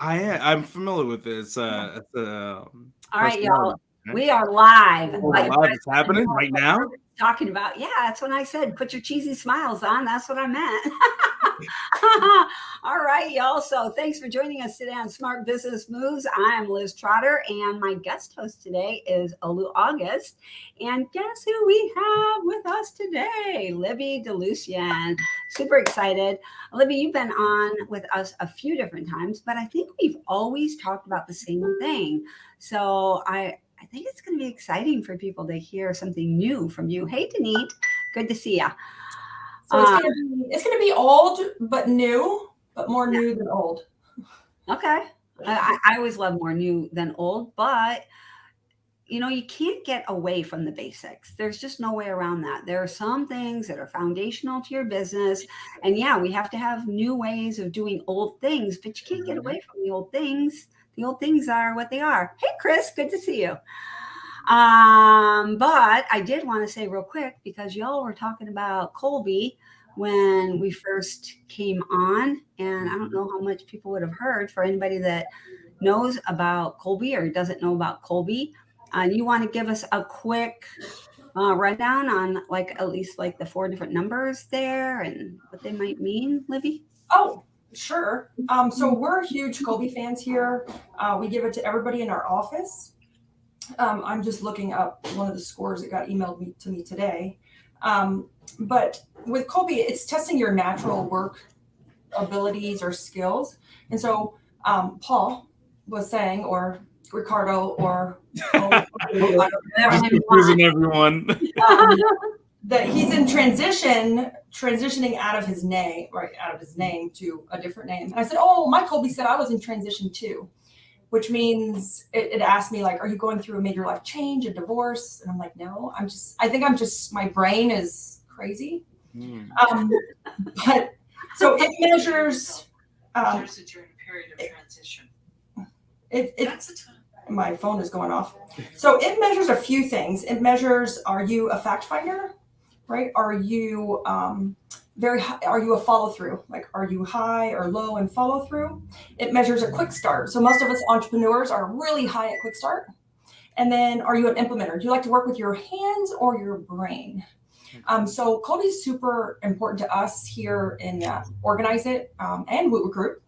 I'm familiar with this. It's All right, personality. y'all. Right? We are live. Oh, we're live. It's happening right now. Talking about, yeah, that's when I said put your cheesy smiles on. That's what I meant. All right, y'all. So thanks for joining us today on Smart Business Moves. I'm Liz Trotter, and my guest host today is Olu August. And guess who we have with us today? Libby DeLucien. Super excited. Libby, you've been on with us a few different times, but I think we've always talked about the same thing. So I think it's going to be exciting for people to hear something new from you. Hey, Denise, good to see you. So it's gonna be old but new, but more new than old. Okay. I always love more new than old, but you can't get away from the basics. There's just no way around that. There are some things that are foundational to your business. And yeah, we have to have new ways of doing old things, but you can't get away from the old things. The old things are what they are. Hey, Chris, good to see you. But I did want to say real quick, because y'all were talking about Colby when we first came on, and I don't know how much people would have heard. For anybody that knows about Colby or doesn't know about Colby, you want to give us a quick rundown on at least the 4 different numbers there and what they might mean, Libby? Oh, sure. So we're huge Colby fans here. We give it to everybody in our office. I'm just looking up one of the scores that got emailed to me today. But with Colby, it's testing your natural work abilities or skills. And so Paul was saying, or Ricardo, or confusing everyone. That he's in transitioning out of his name to a different name. And I said, oh, my Colby said I was in transition too. Which means it asked me, are you going through a major life change, a divorce? And I'm like, no, I think my brain is crazy. But so it measures. Measures that you're in a period of transition. That's the time. My phone is going off. So it measures a few things. It measures, are you a fact finder, right? Are you are you a follow through? Are you high or low in follow through? It measures a quick start. So most of us entrepreneurs are really high at quick start. And then are you an implementer? Do you like to work with your hands or your brain? So Colby's super important to us here in Organize It and WootRecruit.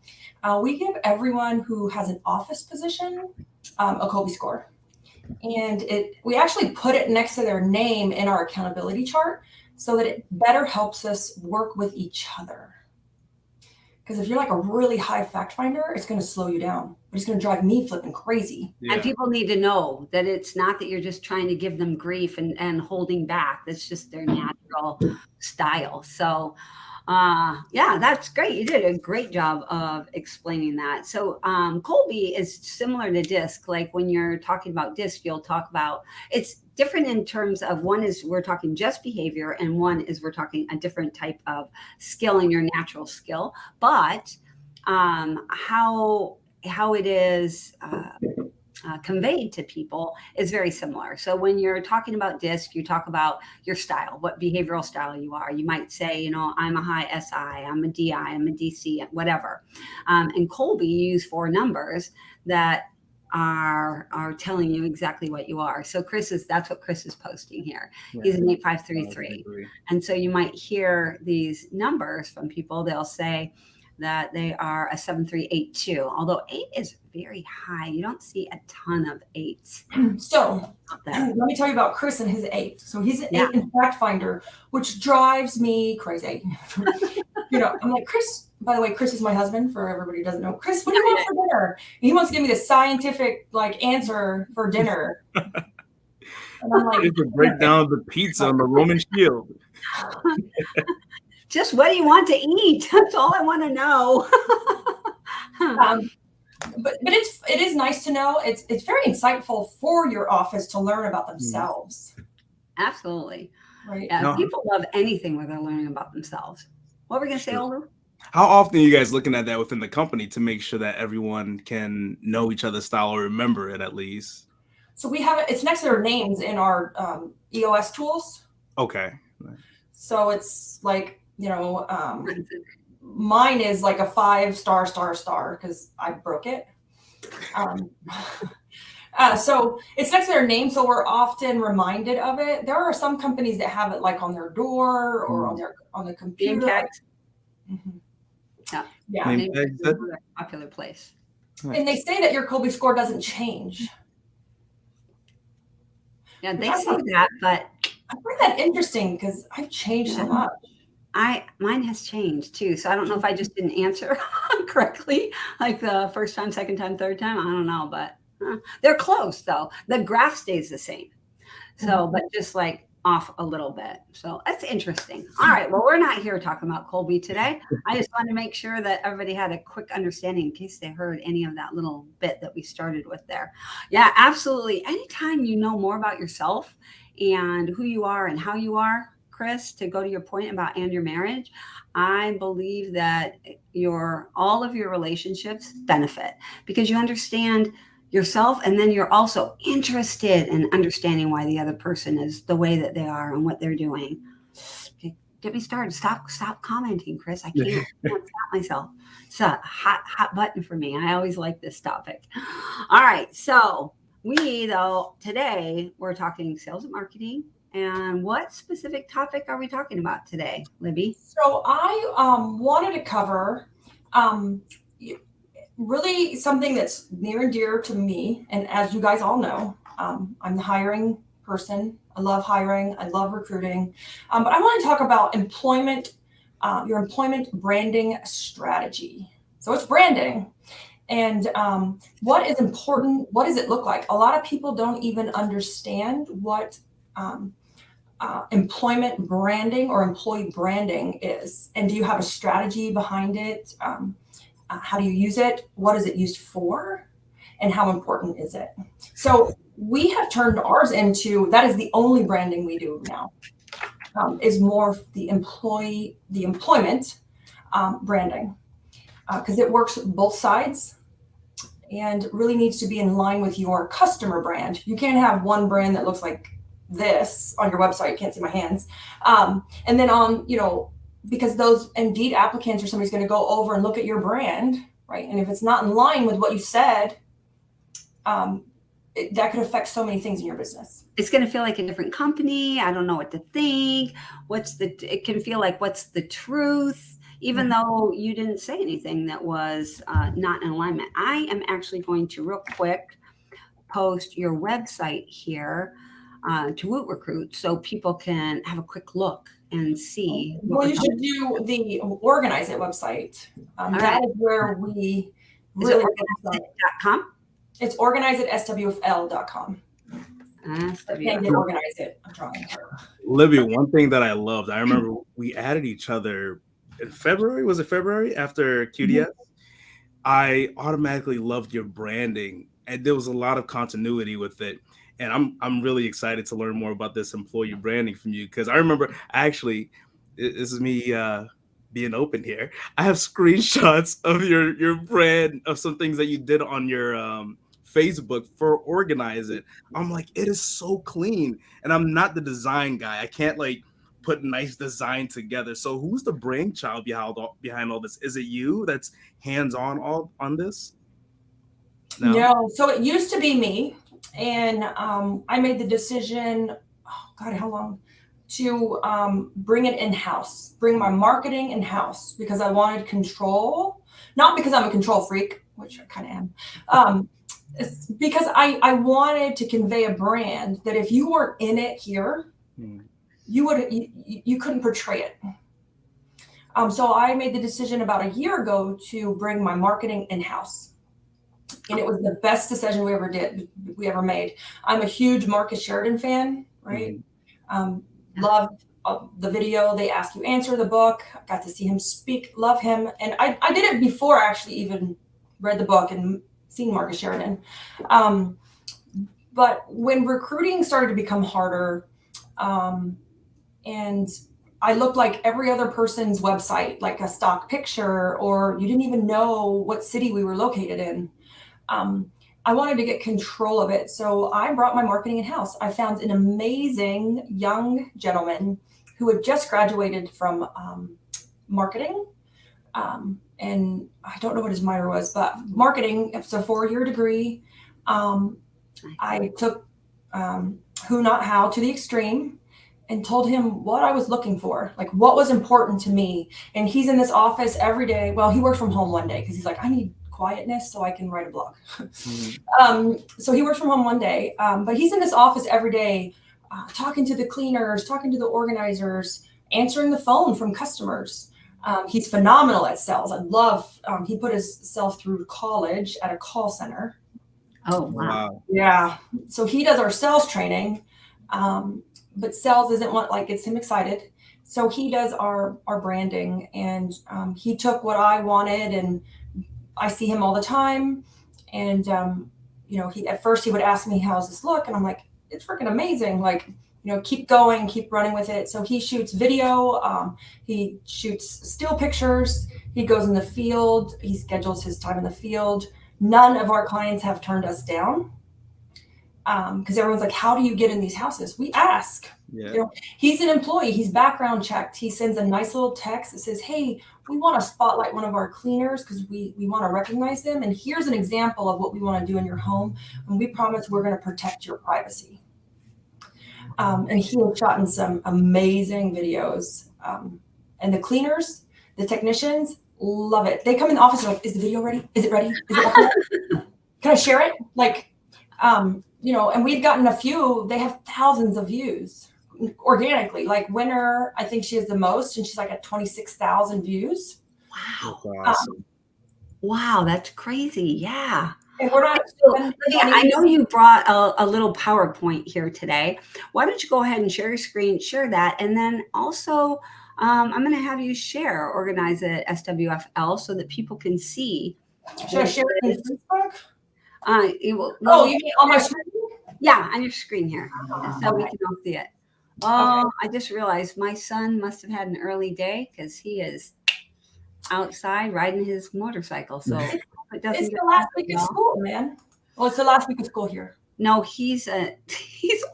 We give everyone who has an office position a Colby score. And we actually put it next to their name in our accountability chart so that it better helps us work with each other. Because if you're a really high fact finder, it's going to slow you down. But it's going to drive me flipping crazy. Yeah. And people need to know that it's not that you're just trying to give them grief and holding back. That's just their natural style. So yeah, that's great. You did a great job of explaining that. So Colby is similar to DISC. When you're talking about DISC, you'll talk about, it's different in terms of, one is we're talking just behavior, and one is we're talking a different type of skill in your natural skill. But how it is conveyed to people is very similar. So when you're talking about DISC, you talk about your style, what behavioral style you are. You might say, I'm a high SI, I'm a DI, I'm a DC, whatever. And Colby, you use 4 numbers that are telling you exactly what you are. So that's what Chris is posting here. Yeah. He's an 8533. And so you might hear these numbers from people. They'll say that they are a 7382, although 8 is very high. You don't see a ton of 8s. So let me tell you about Chris and his 8. So he's an 8 in fact finder, which drives me crazy. I'm like, Chris, by the way, Chris is my husband, for everybody who doesn't know. Chris, what do you want for dinner? And he wants to give me the scientific answer for dinner. And I'm like, it's a breakdown of the pizza on the Roman shield. Just what do you want to eat? That's all I want to know. But it is nice to know. It's very insightful for your office to learn about themselves. Absolutely. Right. Yeah, no. People love anything where they're learning about themselves. What were we going to say, Olu? How often are you guys looking at that within the company to make sure that everyone can know each other's style or remember it at least? So we have it's next to their names in our EOS tools. Okay. So it's mine is like a 5-star because I broke it. So it's next to their name, so we're often reminded of it. There are some companies that have it like on their door or on the computer. Name tags. Mhm. Yeah. Yeah. Name Name tags, tags is another popular place. And they say that your Colby score doesn't change. Yeah, they say that, but I find that interesting because I've changed so much. mine has changed too. So I don't know if I just didn't answer correctly, like the first time, second time, third time. I don't know, but they're close though. The graph stays the same. So, but just like off a little bit. So that's interesting. All right. Well, we're not here talking about Colby today. I just wanted to make sure that everybody had a quick understanding in case they heard any of that little bit that we started with there. Yeah, absolutely. Anytime you know more about yourself and who you are and how you are, Chris, to go to your point about and your marriage, I believe that all of your relationships benefit because you understand yourself, and then you're also interested in understanding why the other person is the way that they are and what they're doing. Okay, get me started. Stop commenting, Chris. I can't stop myself. It's a hot button for me. I always like this topic. All right, so today we're talking sales and marketing. And what specific topic are we talking about today, Libby? So I wanted to cover really something that's near and dear to me. And as you guys all know, I'm the hiring person. I love hiring. I love recruiting. But I want to talk about employment, your employment branding strategy. So it's branding. And what is important? What does it look like? A lot of people don't even understand what employment branding or employee branding is. And do you have a strategy behind it? How do you use it? What is it used for? And how important is it? So we have turned ours into, that is the only branding we do now, is more the employment branding, because it works both sides and really needs to be in line with your customer brand. You can't have one brand that looks like this on your website. You can't see my hands. And then on, because those Indeed applicants or somebody's going to go over and look at your brand, right? And if it's not in line with what you said, that could affect so many things in your business. It's going to feel like a different company. I don't know what to think. It can feel like, what's the truth? Even though you didn't say anything that was not in alignment. I am actually going to real quick post your website here to WootRecruit so people can have a quick look and see. Well, you should do the Organize It website. That is where we really. Organize.com? It's organizeitswfl.com. Can't get Organize It. I'm trying. Libby, one thing that I loved, I remember we added each other in February. Was it February after QDS? I automatically loved your branding, and there was a lot of continuity with it. And I'm really excited to learn more about this employee branding from you, because I remember this is me being open here. I have screenshots of your brand, of some things that you did on your Facebook for Organize It. I'm like, it is so clean, and I'm not the design guy. I can't put nice design together. So who's the brainchild behind all this? Is it you that's hands-on on this? No. So it used to be me. And I made the decision, oh God, how long? To bring it in-house, bring my marketing in-house, because I wanted control, not because I'm a control freak, which I kind of am. It's because I wanted to convey a brand that if you weren't in it here, you couldn't portray it. So I made the decision about a year ago to bring my marketing in-house. And it was the best decision we ever made. I'm a huge Marcus Sheridan fan, right? Loved the video. They Ask You Answer the book. I got to see him speak, love him. And I did it before I actually even read the book and seen Marcus Sheridan. But when recruiting started to become harder, and I looked like every other person's website, like a stock picture, or you didn't even know what city we were located in. I wanted to get control of it. So I brought my marketing in-house. I found an amazing young gentleman who had just graduated from marketing, And I don't know what his minor was, but marketing. It's a 4-year degree. I took who, not how to the extreme and told him what I was looking for, like what was important to me. And he's in this office every day. Well, he works from home one day because he's like, I need quietness so I can write a blog. So he works from home one day, but he's in this office every day, talking to the cleaners, talking to the organizers, answering the phone from customers. He's phenomenal at sales. I love, he put himself through college at a call center. Oh, wow. Yeah. So he does our sales training, but sales isn't what like gets him excited. So he does our branding, and he took what I wanted, and I see him all the time. And, he, at first he would ask me, how's this look? And I'm like, it's freaking amazing. Like, keep going, keep running with it. So he shoots video. He shoots still pictures. He goes in the field. He schedules his time in the field. None of our clients have turned us down. Because everyone's like, how do you get in these houses? We ask. Yeah. He's an employee. He's background checked. He sends a nice little text that says, hey, we want to spotlight one of our cleaners because we want to recognize them. And here's an example of what we want to do in your home. And we promise we're going to protect your privacy. And he has shot in some amazing videos. And the cleaners, the technicians love it. They come in the office and are like, is the video ready? Is it ready? Is it okay? Can I share it? Like, and we've gotten a few, they have thousands of views organically. Like Winner, I think she has the most, and she's like at 26,000 views. Wow. That's awesome. Wow, that's crazy. Yeah. And we're not. I know you brought a little PowerPoint here today. Why don't you go ahead and share your screen, share that, and then also I'm going to have you organize it SWFL so that people can see. Should I share it in Facebook? You mean on my screen? Yeah, on your screen here, so we can all see it. Oh, okay. I just realized my son must have had an early day because he is outside riding his motorcycle. So it's the last week of school, man. Well, it's the last week of school here. No, he's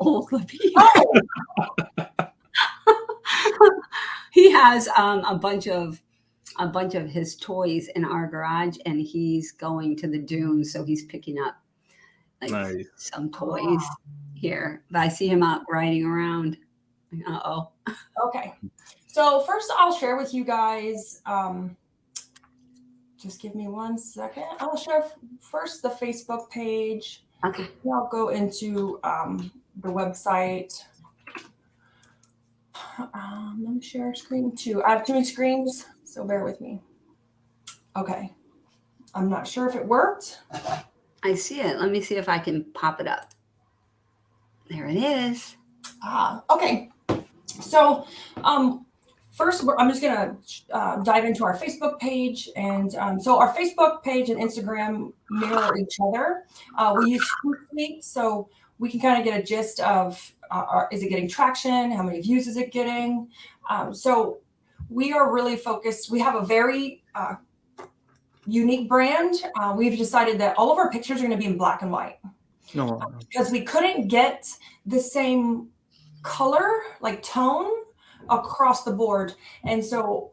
old, Libby. Oh. He has a bunch of his toys in our garage, and he's going to the dunes, so he's picking up some toys here. But I see him out riding around. Uh-oh. Okay. So first I'll share with you guys, just give me 1 second. I'll share first the Facebook page. Okay. I'll go into the website. Let me share a screen too. I have 2 screens, so bear with me. Okay. I'm not sure if it worked. I see it. Let me see if I can pop it up. There it is. Okay. So first, I'm just going to dive into our Facebook page. And so our Facebook page and Instagram mirror each other. We use Hootsuite, so we can kind of get a gist of, is it getting traction? How many views is it getting? So we are really focused. We have a very unique brand. We've decided that all of our pictures are going to be in black and white. No. Because we couldn't get the same color, like tone, across the board. And so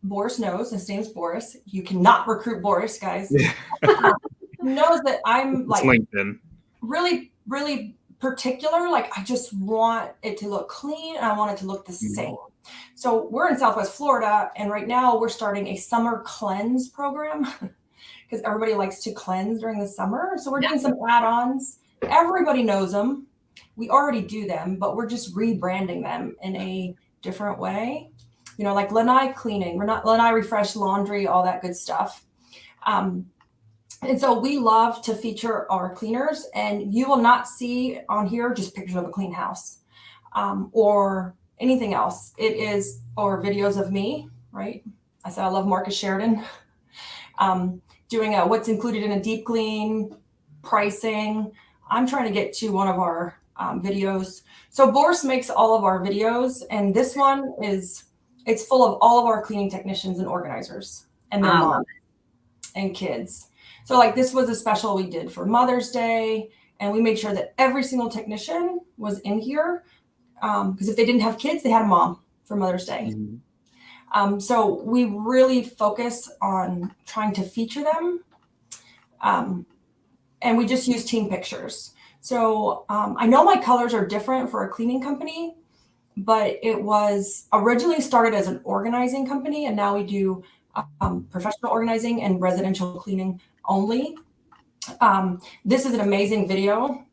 Boris knows, his name's Boris. You cannot recruit Boris, guys. Knows that I'm like LinkedIn. Really, really particular. Like I just want it to look clean and I want it to look the same. So we're in Southwest Florida, and right now we're starting a summer cleanse program because everybody likes to cleanse during the summer. So we're doing some add-ons. Everybody knows them. We already do them, but we're just rebranding them in a different way. Like Lanai cleaning, Lanai refresh laundry, all that good stuff. And so we love to feature our cleaners, and you will not see on here just pictures of a clean house or anything else. It is, or videos of me, right? I said I love Marcus Sheridan. Doing what's included in a deep clean, pricing. I'm trying to get to one of our videos. So Boris makes all of our videos, and this one it's full of all of our cleaning technicians and organizers and their moms and kids. So like this was a special we did for Mother's Day, and we made sure that every single technician was in here because if they didn't have kids, they had a mom for Mother's Day. So we really focus on trying to feature them. And we just use team pictures. So I know my colors are different for a cleaning company, but it was originally started as an organizing company, and now we do professional organizing and residential cleaning only. This is an amazing video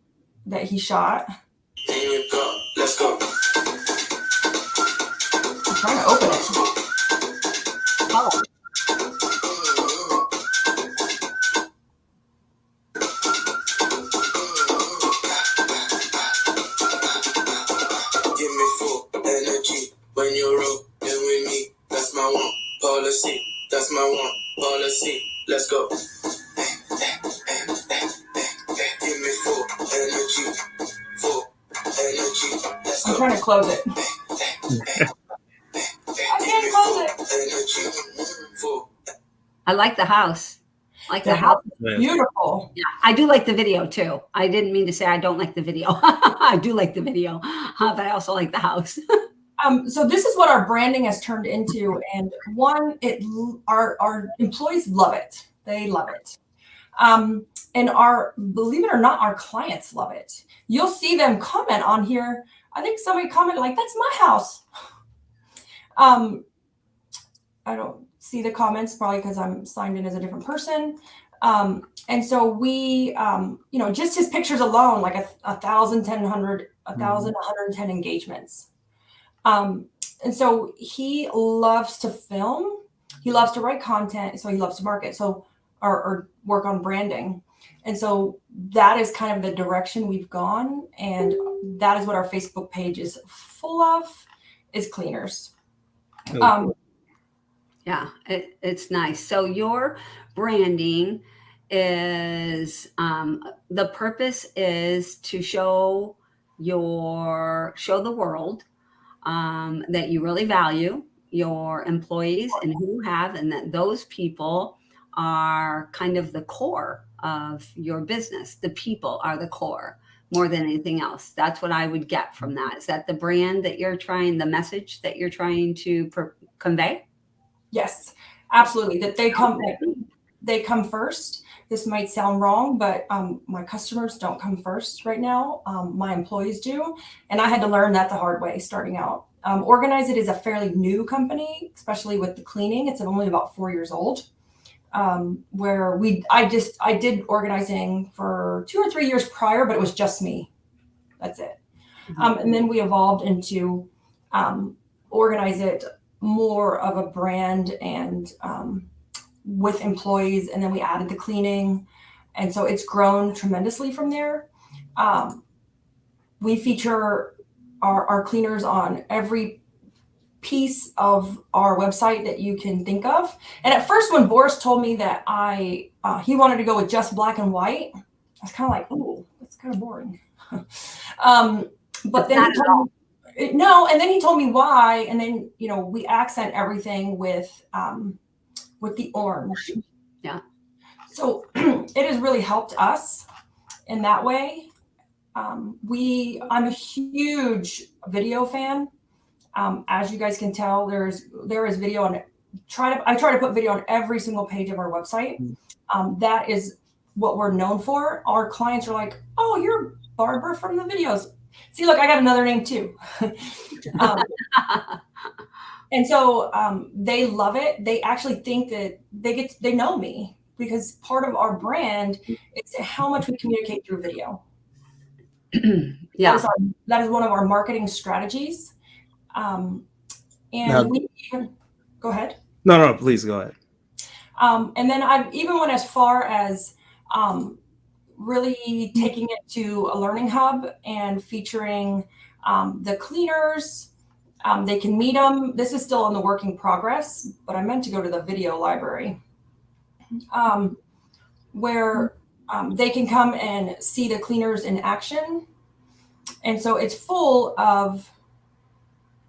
that he shot. Let's go. I'm trying to open it. Oh. Give me full energy when you're rolling with me. That's my one policy. That's my one policy. Let's go. Give me full energy. Full energy. Let's go. I'm trying to close it. I can't close it. Energy. Full. I like the house. I like the house. Beautiful. Yeah, I do like the video too. I didn't mean to say I don't like the video. I do like the video, but I also like the house. So this is what our branding has turned into, and our employees love it. They love it, and believe it or not, our clients love it. You'll see them comment on here. I think somebody commented like, "That's my house." I don't see the comments probably because I'm signed in as a different person. And so we, just his pictures alone, like 1,110 engagements. And so he loves to film. He loves to write content. So he loves to market. So, or work on branding. And so that is kind of the direction we've gone. And that is what our Facebook page is full of, is cleaners. Yeah, it's nice. So your branding is, the purpose is to show the world that you really value your employees and who you have, and that those people are kind of the core of your business. The people are the core more than anything else. That's what I would get from that. Is that the brand that you're trying, the message that you're trying to convey? Yes, absolutely. That they come first. This might sound wrong, but my customers don't come first right now. My employees do. And I had to learn that the hard way starting out. Organize It is a fairly new company, especially with the cleaning. It's only about 4 years old. Where I did organizing for 2 or 3 years prior, but it was just me. That's it. And then we evolved into Organize It more of a brand and with employees, and then we added the cleaning, and so it's grown tremendously from there. We feature our cleaners on every piece of our website that you can think of. And at first, when Boris told me that he wanted to go with just black and white, I was kind of like, "Ooh, that's kind of boring." But then he told me, no, and then he told me why, and then we accent everything with the orange. Yeah. So it has really helped us in that way. I'm a huge video fan. As you guys can tell, there is video on it. I try to put video on every single page of our website. That is what we're known for. Our clients are like, "Oh, you're Barbara from the videos. See, look, I got another name too." And so they love it. They actually think that they know me, because part of our brand is how much we communicate through video. Yeah. That is one of our marketing strategies. And go ahead. No, please go ahead. And then I've even went as far as really taking it to a learning hub and featuring the cleaners. They can meet them. This is still in the work in progress, but I meant to go to the video library where they can come and see the cleaners in action. And so it's full of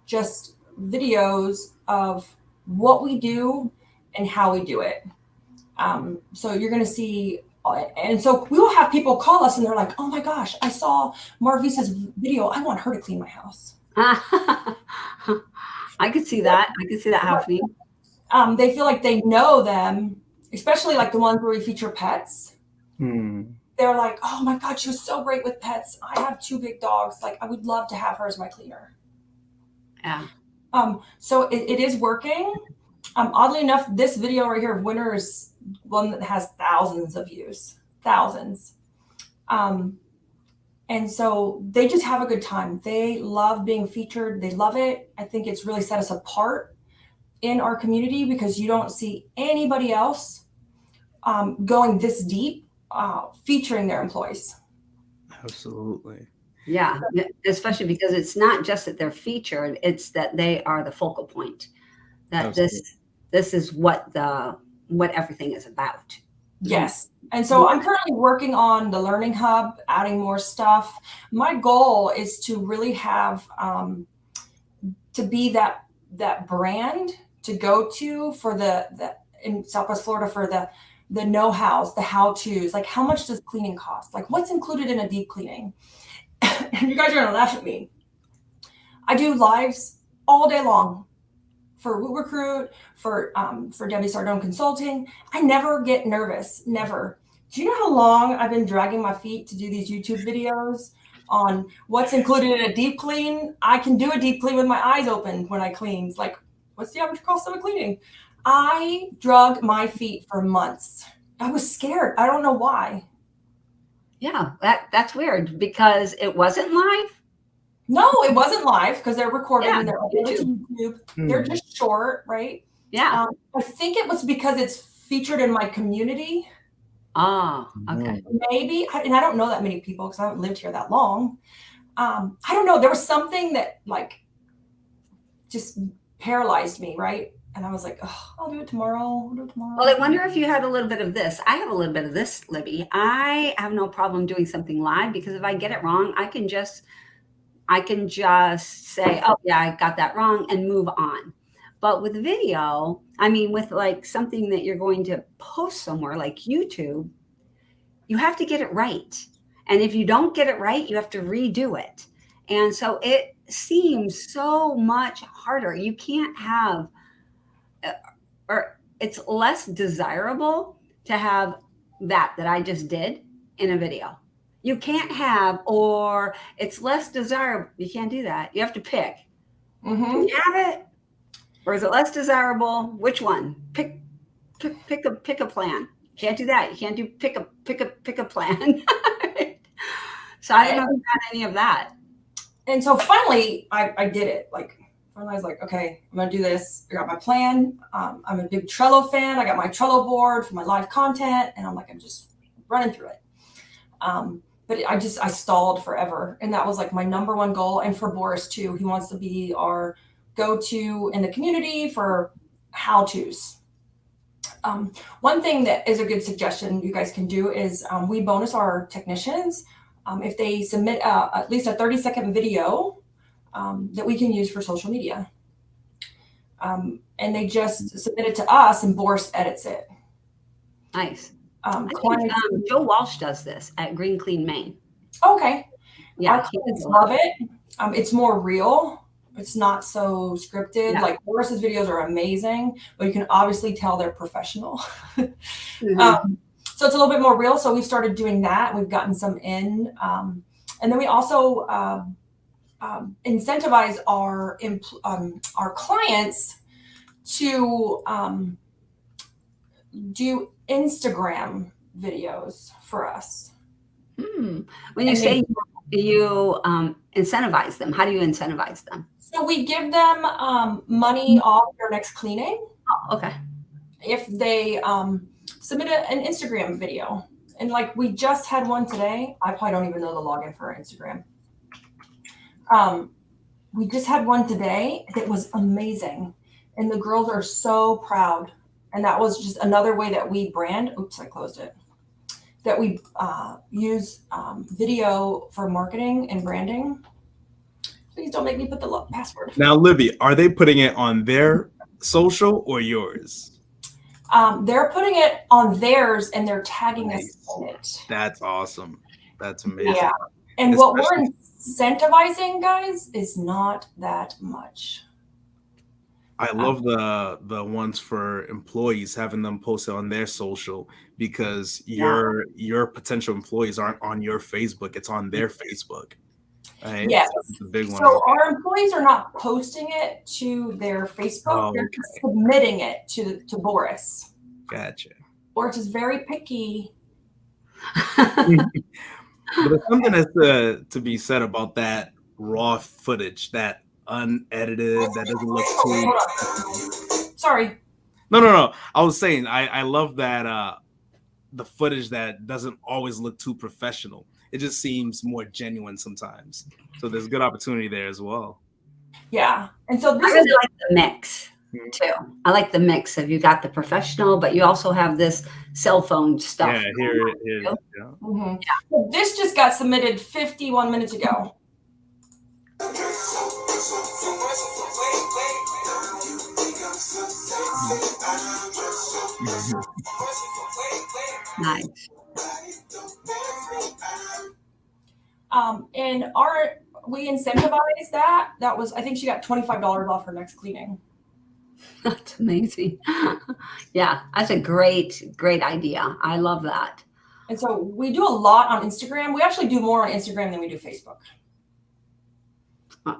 just videos of what we do and how we do it. So you're going to see, and so we will have people call us and they're like, "Oh my gosh, I saw Marvisa's video. I want her to clean my house." I could see that. I could see that happening. They feel like they know them, especially like the ones where we feature pets. They're like, oh my God, she was so great with pets. I have 2 big dogs. Like, I would love to have her as my cleaner. Yeah. So it is working. Oddly enough, this video right here of winter is one that has thousands of views, thousands. And so they just have a good time. They love being featured. They love it. I think it's really set us apart in our community because you don't see anybody else going this deep, featuring their employees. Absolutely. Yeah, especially because it's not just that they're featured, it's that they are the focal point. That Absolutely. this is what everything is about. Yes. And so I'm currently working on the Learning Hub, adding more stuff. My goal is to really have to be that brand to go to for the in Southwest Florida for the know-hows, the how-tos, like how much does cleaning cost? Like what's included in a deep cleaning? And you guys are gonna laugh at me. I do lives all day long for WootRecruit, for Debbie Sardone Consulting. I never get nervous, never. Do you know how long I've been dragging my feet to do these YouTube videos on what's included in a deep clean? I can do a deep clean with my eyes open when I clean. It's like, what's the average cost of a cleaning? I drug my feet for months. I was scared. I don't know why. Yeah, that's weird because it wasn't live. No, it wasn't live because they're recorded Yeah, and they're uploaded to YouTube. They're just short, right? Yeah. I think it was because it's featured in my community. Oh, okay. Maybe, and I don't know that many people because I haven't lived here that long. I don't know. There was something that like just paralyzed me, right? And I was like, oh, I'll do it tomorrow. I'll do it tomorrow. Well, I wonder if you had a little bit of this. I have a little bit of this, Libby. I have no problem doing something live because if I get it wrong, I can just say, oh yeah, I got that wrong and move on. But with video, I mean, with like something that you're going to post somewhere like YouTube, you have to get it right. And if you don't get it right, you have to redo it. And so it seems so much harder. You can't have, or it's less desirable to have that I just did in a video. You can't have, or it's less desirable. You can't do that. You have to pick. Can you have it? Or is it less desirable? Which one? Pick a plan. Can't do that. You can't do pick a plan. So I don't know if you had any of that. And so finally I did it. Like finally I was like, okay, I'm gonna do this. I got my plan. I'm a big Trello fan. I got my Trello board for my live content, and I'm just running through it. But I stalled forever. And that was like my number one goal. And for Boris too, he wants to be our go-to in the community for how-tos. One thing that is a good suggestion you guys can do is we bonus our technicians if they submit at least a 30-second video that we can use for social media. And they just submit it to us and Boris edits it. Nice. Joe Walsh does this at Green Clean Maine. Okay. Yeah, our clients love it. It's more real. It's not so scripted. Yeah. Like Boris's videos are amazing, but you can obviously tell they're professional. So it's a little bit more real. So we've started doing that. We've gotten some in. And then we also incentivize our clients to do Instagram videos for us. When you say you incentivize them, how do you incentivize them? So we give them money off their next cleaning. Oh, okay. If they submit an Instagram video. And like we just had one today. I probably don't even know the login for our Instagram. We just had one today that was amazing. And the girls are so proud. And that was just another way that we brand. Oops, I closed it. That we use video for marketing and branding. Please don't make me put the password. Now, Libby, are they putting it on their social or yours? They're putting it on theirs and they're tagging us in it. That's awesome. That's amazing. Yeah. And what we're incentivizing, guys, is not that much. I love the ones for employees, having them post it on their social, because your potential employees aren't on your Facebook, it's on their Facebook. Right? Yes. So that's a big one. So our employees are not posting it to their Facebook. Oh, They're okay. just submitting it to Boris. Gotcha. Boris is very picky. But there's something that's to be said about that raw footage, that unedited, that doesn't look too. Sorry. No. I was saying I love that the footage that doesn't always look too professional. It just seems more genuine sometimes. So there's good opportunity there as well. Yeah. And so I this really is like the mix too. I like the mix of you got the professional, but you also have this cell phone stuff. Yeah, here it is. Yeah. Mm-hmm. So this just got submitted 51 minutes ago. Nice. And we incentivized that. That was, I think she got $25 off her next cleaning. That's amazing. Yeah, that's a great idea. I love that. And so we do a lot on Instagram. We actually do more on Instagram than we do Facebook.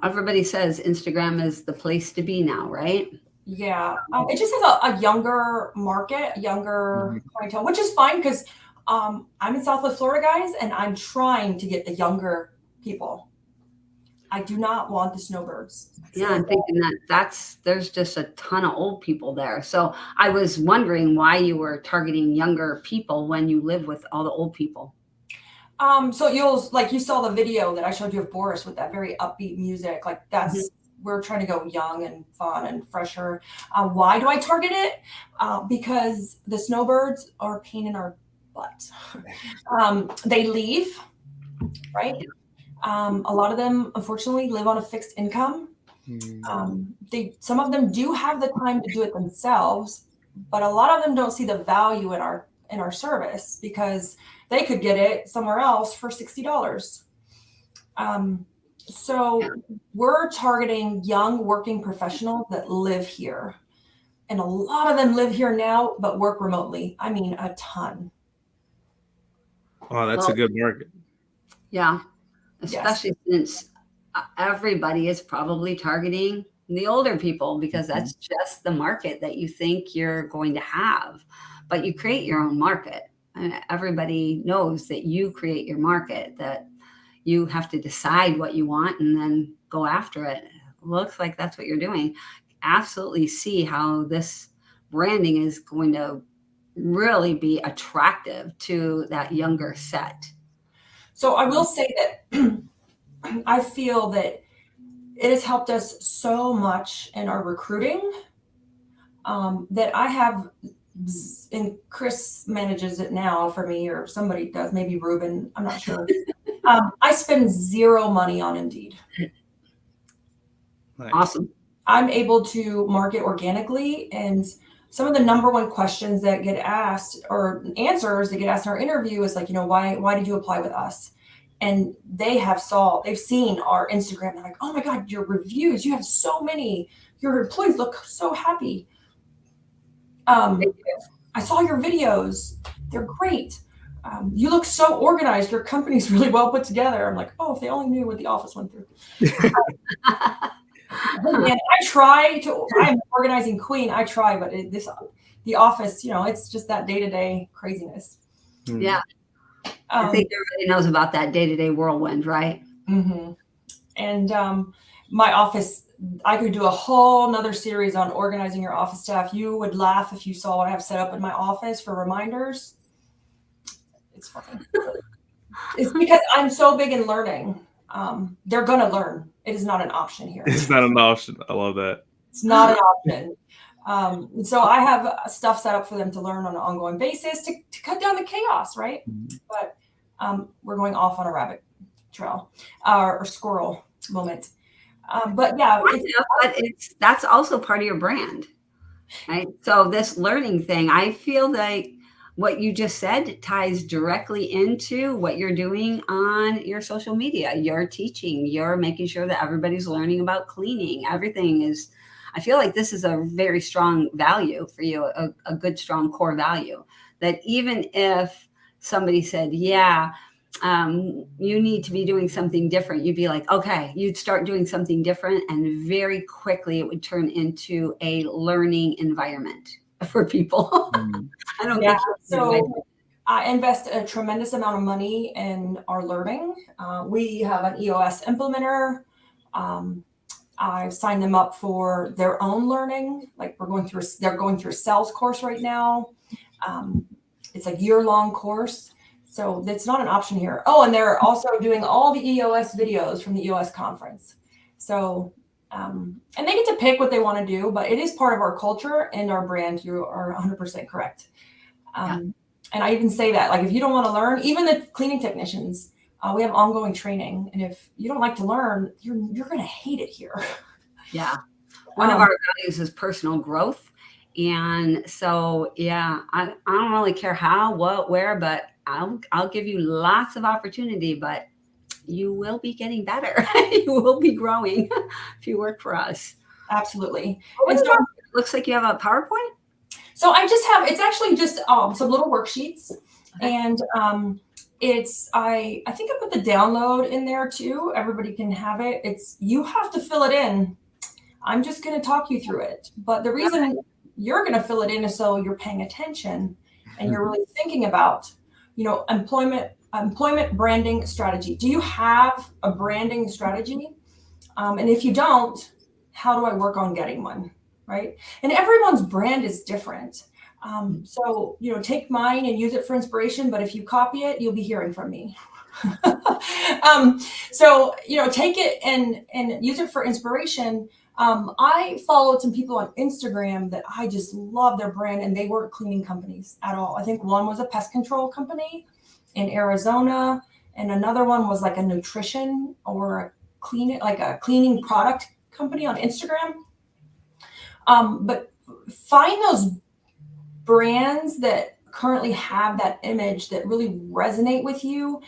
Everybody says Instagram is the place to be now, right? Yeah. It just has a younger market, a younger clientele, which is fine because I'm in Southwest Florida, guys, and I'm trying to get the younger people. I do not want the snowbirds. Yeah, I'm thinking there's just a ton of old people there. So I was wondering why you were targeting younger people when you live with all the old people. So you saw the video that I showed you of Boris with that very upbeat music. Like that's we're trying to go young and fun and fresher. Why do I target it? Because the snowbirds are a pain in our butt. They leave, right? A lot of them, unfortunately, live on a fixed income. Some of them do have the time to do it themselves, but a lot of them don't see the value in our service because they could get it somewhere else for $60. So we're targeting young working professionals that live here. And a lot of them live here now, but work remotely. I mean, a ton. Oh, that's a good market. Yeah. Especially since everybody is probably targeting the older people because that's just the market that you think you're going to have. But you create your own market. And everybody knows that you create your market, that you have to decide what you want and then go after it. Looks like that's what you're doing. Absolutely see how this branding is going to really be attractive to that younger set. So I will say that I feel that it has helped us so much in our recruiting that I have, and Chris manages it now for me, or somebody does, maybe Ruben, I'm not sure. I spend zero money on Indeed. Nice. Awesome. I'm able to market organically, and some of the number one questions that get asked or answers that get asked in our interview is like, why did you apply with us? And they've seen our Instagram. They're like, oh my God, your reviews, you have so many, your employees look so happy. I saw your videos. They're great. You look so organized. Your company's really well put together. I'm like, oh, if they only knew what the office went through. And I'm an organizing queen. I try, but the office, it's just that day-to-day craziness. Yeah. I think everybody knows about that day-to-day whirlwind, right? Mm-hmm. And my office, I could do a whole nother series on organizing your office staff. You would laugh if you saw what I have set up in my office for reminders. It's funny. It's because I'm so big in learning. They're going to learn. It is not an option here. It's not an option. I love that. It's not an option. So I have stuff set up for them to learn on an ongoing basis to cut down the chaos, right? But we're going off on a rabbit trail or squirrel moment. But yeah, that's also part of your brand, right? So this learning thing, I feel like what you just said ties directly into what you're doing on your social media. You're teaching, you're making sure that everybody's learning about cleaning. Everything is, I feel like this is a very strong value for you, a good, strong core value that even if somebody said, yeah, you need to be doing something different, you'd be like, okay, you'd start doing something different, and very quickly it would turn into a learning environment for people. I don't Yeah. think So I invest a tremendous amount of money in our learning. We have an EOS implementer. I've signed them up for their own learning. Like they're going through a sales course right now. It's a year-long course. So that's not an option here. Oh, and they're also doing all the EOS videos from the EOS conference. So, and they get to pick what they want to do, but it is part of our culture and our brand. You are 100% correct. And I even say that, like, if you don't want to learn, even the cleaning technicians, we have ongoing training. And if you don't like to learn, you're going to hate it here. Yeah. One of our values is personal growth. And so, yeah, I don't really care how, what, where, but I'll give you lots of opportunity, but you will be getting better. You will be growing if you work for us. Absolutely. And so, it looks like you have a PowerPoint. So I just have, it's actually just some little worksheets. Okay. And I think I put the download in there too. Everybody can have it. You have to fill it in. I'm just going to talk you through it. But the reason you're going to fill it in is so you're paying attention and you're really thinking about, employment branding strategy. Do you have a branding strategy? And if you don't, how do I work on getting one? Right? And everyone's brand is different. So, take mine and use it for inspiration. But if you copy it, you'll be hearing from me. So, take it and use it for inspiration. I followed some people on Instagram that I just love their brand, and they weren't cleaning companies at all. I think one was a pest control company in Arizona, and another one was like a nutrition or a cleaning product company on Instagram. But find those brands that currently have that image that really resonate with you,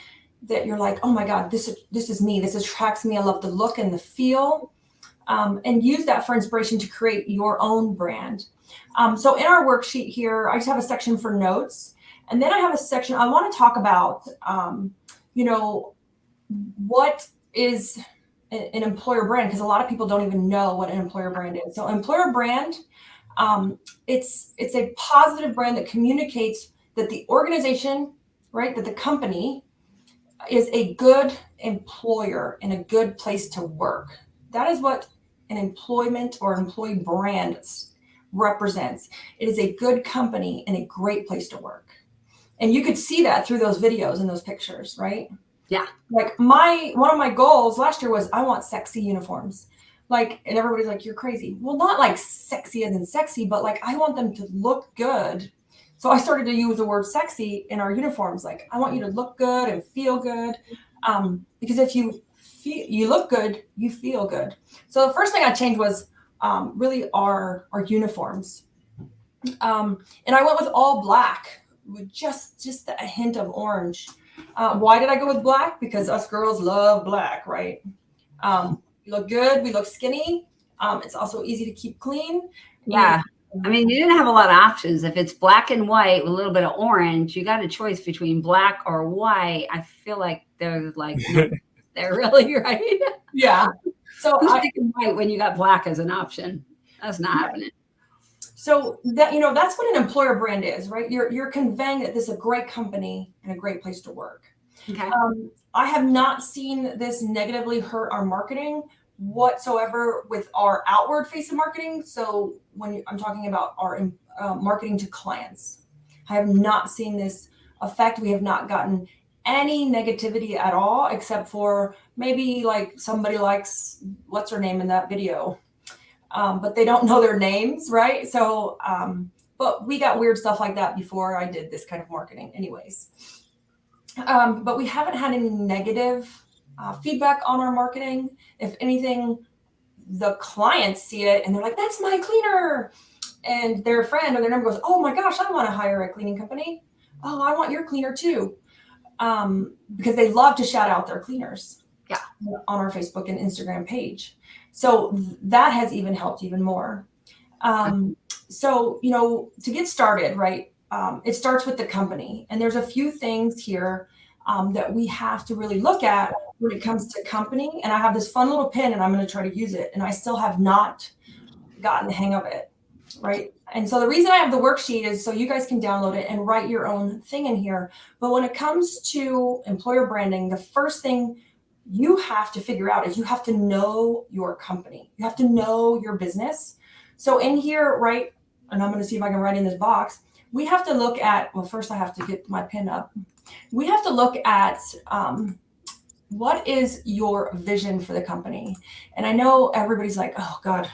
that you're like, oh my God, this is me. This attracts me. I love the look and the feel. And use that for inspiration to create your own brand. So in our worksheet here, I just have a section for notes. And then I have a section, I want to talk about, what is an employer brand, because a lot of people don't even know what an employer brand is. So employer brand, it's a positive brand that communicates that the organization, right, that the company is a good employer and a good place to work. That is what an employment or employee brand represents. It is a good company and a great place to work. And you could see that through those videos and those pictures, right? Yeah. Like one of my goals last year was I want sexy uniforms. Like, and everybody's like, you're crazy. Well, not like sexy as in sexy, but like I want them to look good. So I started to use the word sexy in our uniforms. Like, I want you to look good and feel good. Because if you look good, you feel good. So the first thing I changed was really our uniforms. And I went with all black with just a hint of orange. Why did I go with black? Because us girls love black, right? We look good. We look skinny. It's also easy to keep clean. Yeah. I mean, you didn't have a lot of options. If it's black and white with a little bit of orange, you got a choice between black or white. I feel like they're like, they're really right. Yeah. So who's thinking white when you got black as an option? That's not happening. So that, that's what an employer brand is, right? You're conveying that this is a great company and a great place to work. Okay. I have not seen this negatively hurt our marketing whatsoever with our outward facing marketing. So when I'm talking about our marketing to clients, I have not seen this affect. We have not gotten any negativity at all, except for maybe like somebody likes, what's her name in that video? But they don't know their names, right? So, but we got weird stuff like that before I did this kind of marketing anyways. But we haven't had any negative feedback on our marketing. If anything, the clients see it and they're like, that's my cleaner. And their friend or their neighbor goes, oh my gosh, I want to hire a cleaning company. Oh, I want your cleaner too. Because they love to shout out their cleaners. Yeah. on our Facebook and Instagram page. So that has even helped even more. So, to get started, right, it starts with the company. And there's a few things here that we have to really look at when it comes to company. And I have this fun little pin and I'm going to try to use it. And I still have not gotten the hang of it, right? And so the reason I have the worksheet is so you guys can download it and write your own thing in here. But when it comes to employer branding, the first thing you have to figure out is you have to know your company. You have to know your business. So in here, right, and I'm going to see if I can write in this box, we have to look at, well, first I have to get my pin up. We have to look at what is your vision for the company? And I know everybody's like, oh God,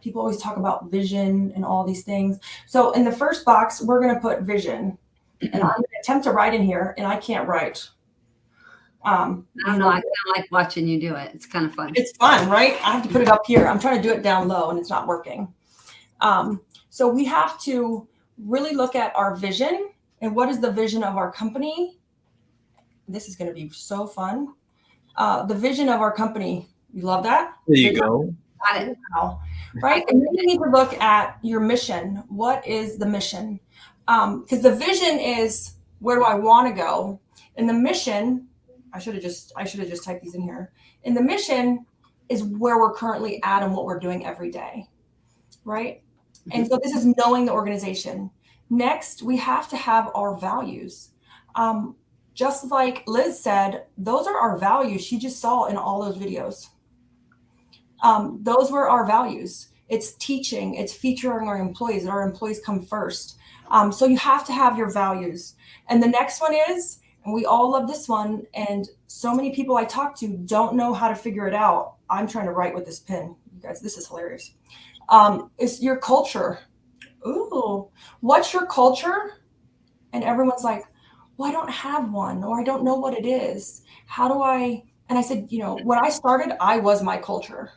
people always talk about vision and all these things. So in the first box, we're going to put vision. And I'm going to attempt to write in here, and I can't write. I don't know. I kind of like watching you do it. It's kind of fun. It's fun, right? I have to put it up here. I'm trying to do it down low, and it's not working. So we have to really look at our vision and what is the vision of our company. This is going to be so fun. The vision of our company. You love that? There you go. Got it. Wow. Right. And then you need to look at your mission. What is the mission? Because the vision is where do I want to go? And the mission, I should have just typed these in here. And the mission is where we're currently at and what we're doing every day. Right. And so this is knowing the organization. Next, we have to have our values. Just like Liz said, those are our values. She just saw in all those videos. Those were our values. It's teaching, it's featuring our employees, and our employees come first. So you have to have your values. And the next one is, and we all love this one, and so many people I talk to don't know how to figure it out. I'm trying to write with this pen. You guys, this is hilarious. It's your culture. Ooh, what's your culture? And everyone's like, well, I don't have one, or I don't know what it is. How do I? And I said, when I started, I was my culture.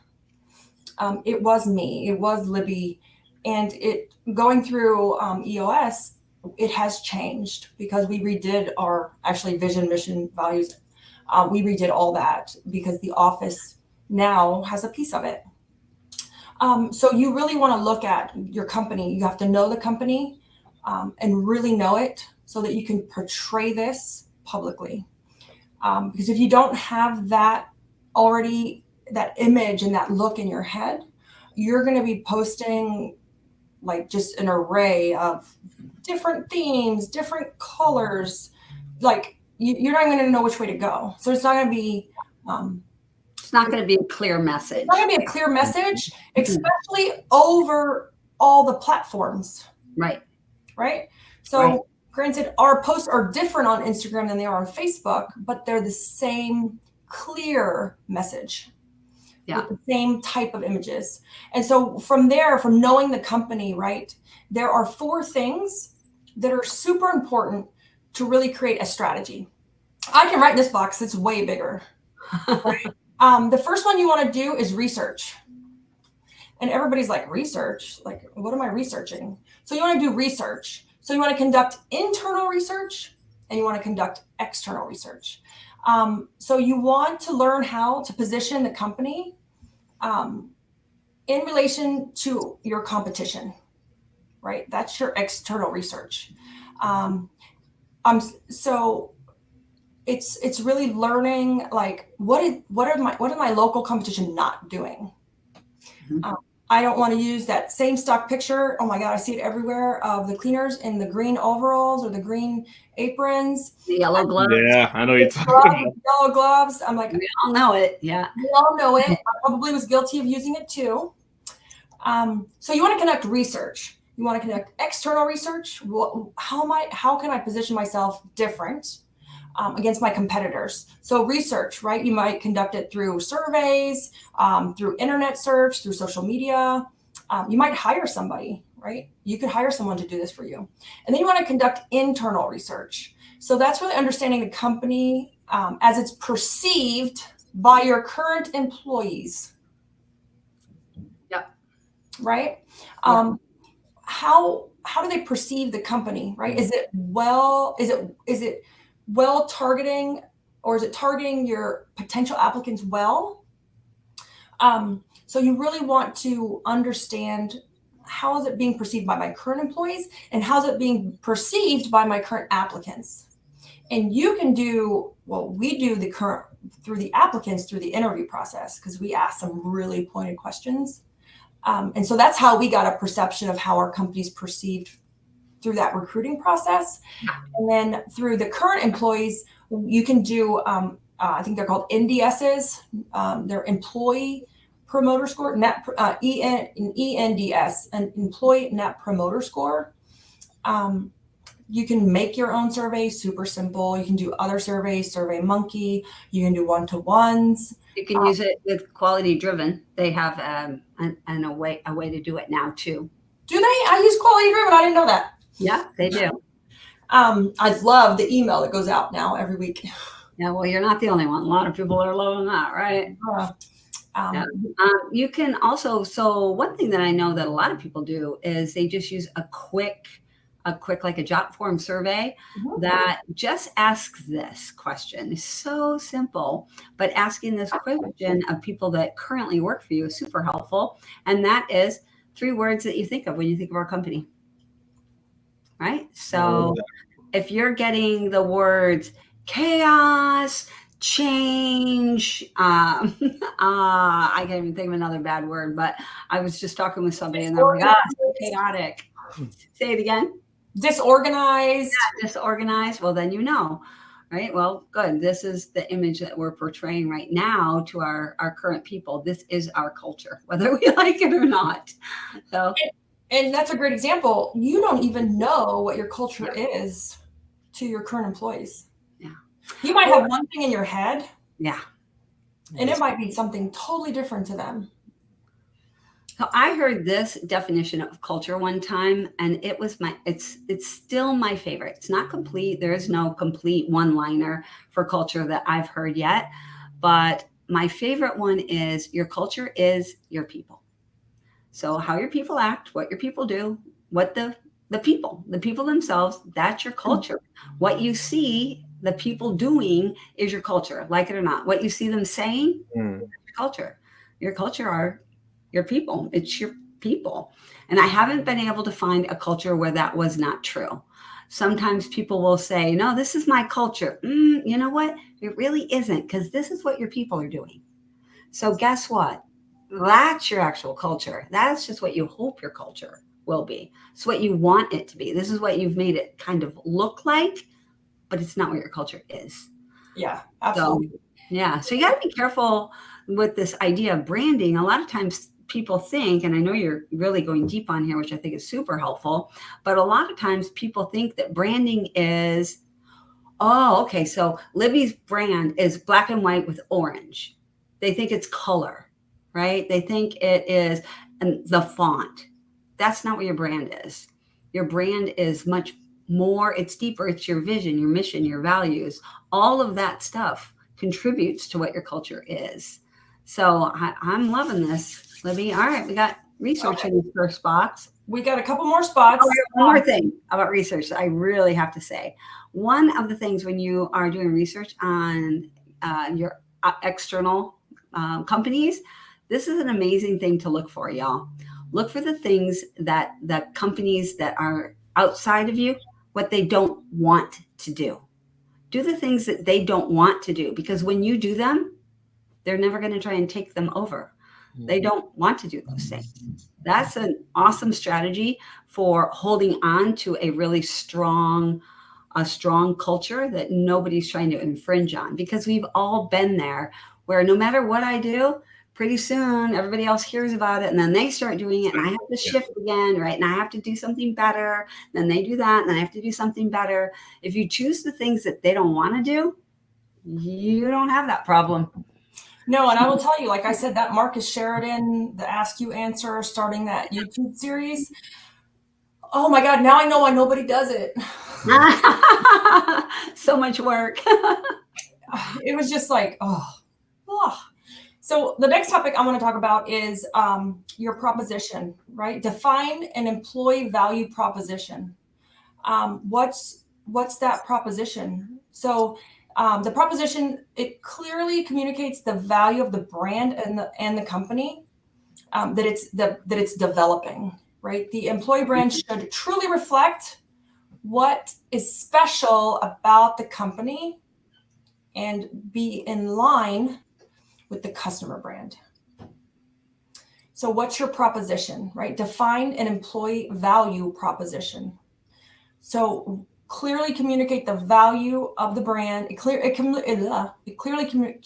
It was me. It was Libby. And it going through EOS, it has changed because we redid our actually vision, mission, values. We redid all that because the office now has a piece of it. So you really want to look at your company. You have to know the company and really know it so that you can portray this publicly. Because if you don't have that already, that image and that look in your head, you're going to be posting like just an array of different themes, different colors. Like you're not even going to know which way to go. So it's not going to be... it's not going to be a clear message. It's not going to be a clear message, especially over all the platforms. Right. Right. So right. Granted, our posts are different on Instagram than they are on Facebook, but they're the same clear message. Yeah. With the same type of images. And so from there, from knowing the company, right, there are 4 things that are super important to really create a strategy. I can write in this box. It's way bigger. Right? The first one you want to do is research. And everybody's like, research? Like, what am I researching? So you want to do research. So you want to conduct internal research and you want to conduct external research. So you want to learn how to position the company in relation to your competition, right? That's your external research. So it's really learning like what are my local competition not doing? Mm-hmm. I don't want to use that same stock picture. Oh my God, I see it everywhere of the cleaners in the green overalls or the green aprons. The yellow gloves. Yeah, I know you're talking about. Yellow gloves. I'm like, we all know it. Yeah. We all know it. I probably was guilty of using it too. So you want to conduct research. You want to conduct external research. How can I position myself different against my competitors? So research, right? You might conduct it through surveys, through internet search, through social media. You might hire somebody, right? You could hire someone to do this for you. And then you want to conduct internal research. So that's really understanding the company as it's perceived by your current employees. Yep. Right? Yep. How do they perceive the company, right? Is it well targeting or is it targeting your potential applicants well? So you really want to understand, how is it being perceived by my current employees, and how's it being perceived by my current applicants? And you can do what we do through the applicants through the interview process, because we ask some really pointed questions. And so that's how we got a perception of how our company's perceived through that recruiting process. And then through the current employees, you can do, I think they're called NDSs. They're Employee Promoter Score, ENDS, an Employee Net Promoter Score. You can make your own survey, super simple. You can do other surveys, SurveyMonkey. You can do one-to-ones. You can use it with Quality Driven. They have a way to do it now too. Do they? I use Quality Driven. I didn't know that. Yeah, they do. I love the email that goes out now every week. Yeah, well, you're not the only one. A lot of people are loving that, right? You can also, so one thing that I know that a lot of people do is they just use a quick like a job form survey that just asks this question. It's so simple, but asking this question of people that currently work for you is super helpful. And that is 3 words that you think of when you think of our company, right? So if you're getting the words chaos, change, I can't even think of another bad word, but I was just talking with somebody and they're like, chaotic. Say it again. Disorganized. Yeah, disorganized. Well, then you know, right? Well, good. This is the image that we're portraying right now to our current people. This is our culture, whether we like it or not. So, and that's a great example. You don't even know what your culture is to your current employees. Yeah. You might have one thing in your head. Yeah. And it might be something totally different to them. So I heard this definition of culture one time, and it was it's still my favorite. It's not complete. There is no complete one-liner for culture that I've heard yet. But my favorite one is your culture is your people. So how your people act, what your people do, what the people themselves, that's your culture. What you see the people doing is your culture, like it or not. What you see them saying is your culture. Your culture are your people. It's your people. And I haven't been able to find a culture where that was not true. Sometimes people will say, no, this is my culture. You know what? It really isn't, because this is what your people are doing. So guess what? That's your actual culture. That's just what you hope your culture will be. It's what you want it to be. This is what you've made it kind of look like, but it's not what your culture is. Yeah, absolutely. So you got to be careful with this idea of branding. A lot of times people think, and I know you're really going deep on here, which I think is super helpful, but a lot of times people think that branding is, so Libby's brand is black and white with orange. They think it's color, right? They think it is the font. That's not what your brand is. Your brand is much more, it's deeper. It's your vision, your mission, your values. All of that stuff contributes to what your culture is. So I'm loving this, Libby. All right, we got research in the first box. We got a couple more spots. One more thing about research I really have to say. One of the things when you are doing research on your external companies, this is an amazing thing to look for, y'all. Look for the things that companies that are outside of you, what they don't want to do. Do the things that they don't want to do, because when you do them, they're never going to try and take them over. They don't want to do those things. That's an awesome strategy for holding on to a really strong culture that nobody's trying to infringe on, because we've all been there where no matter what I do, pretty soon everybody else hears about it and then they start doing it and I have to shift again, right? And I have to do something better. Then they do that and then I have to do something better. If you choose the things that they don't want to do, you don't have that problem. No, and I will tell you, like I said, that Marcus Sheridan, the Ask You Answer, starting that YouTube series. Oh my God, now I know why nobody does it. So much work. It was just like, So the next topic I want to talk about is your proposition, right? Define an employee value proposition. What's that proposition? So The proposition, it clearly communicates the value of the brand and the company that it's developing, right? The employee brand should truly reflect what is special about the company and be in line with the customer brand. So what's your proposition, right? Define an employee value proposition. So clearly communicate the value of the brand. It clearly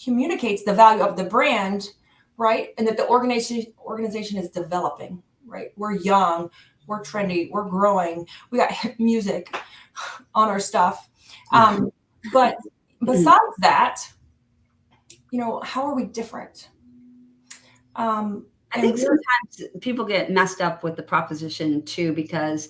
communicates the value of the brand, right? And that the organization is developing, right? We're young, we're trendy, we're growing. We got hip music on our stuff. But besides that, how are we different? I think sometimes people get messed up with the proposition too, because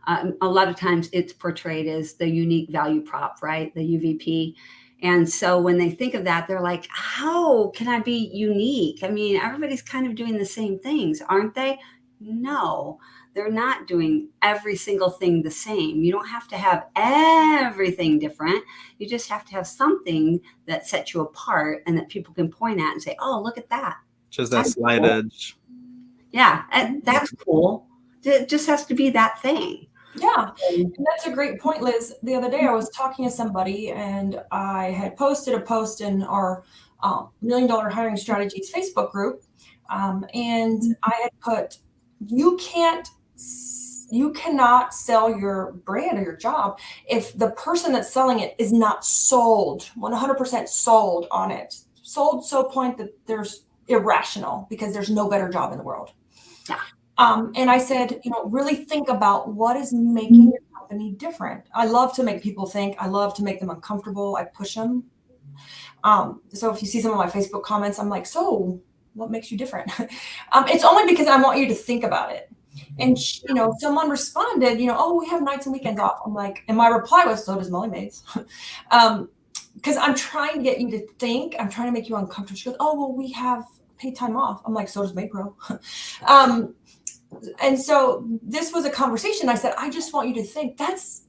a lot of times it's portrayed as the unique value prop, right? The UVP. And so when they think of that, they're like, how can I be unique? I mean, everybody's kind of doing the same things, aren't they? No, they're not doing every single thing the same. You don't have to have everything different. You just have to have something that sets you apart and that people can point at and say, oh, look at that. Just that slight cool. edge. Yeah, that's cool. It just has to be that thing. Yeah, and that's a great point, Liz. The other day I was talking to somebody and I had posted a post in our $1 Million Hiring Strategies Facebook group. And I had put, you cannot sell your brand or your job if the person that's selling it is not sold, 100% sold on it. Sold so point that there's irrational because there's no better job in the world. Yeah. And I said, really think about what is making your company different. I love to make people think. I love to make them uncomfortable. I push them. So if you see some of my Facebook comments, I'm like, so what makes you different? It's only because I want you to think about it. And, someone responded, oh, we have nights and weekends off. I'm like, and my reply was, so does Molly Maids. Because I'm trying to get you to think. I'm trying to make you uncomfortable. She goes, oh, well, we have paid time off. I'm like, so does Maypro. And so this was a conversation. I said, I just want you to think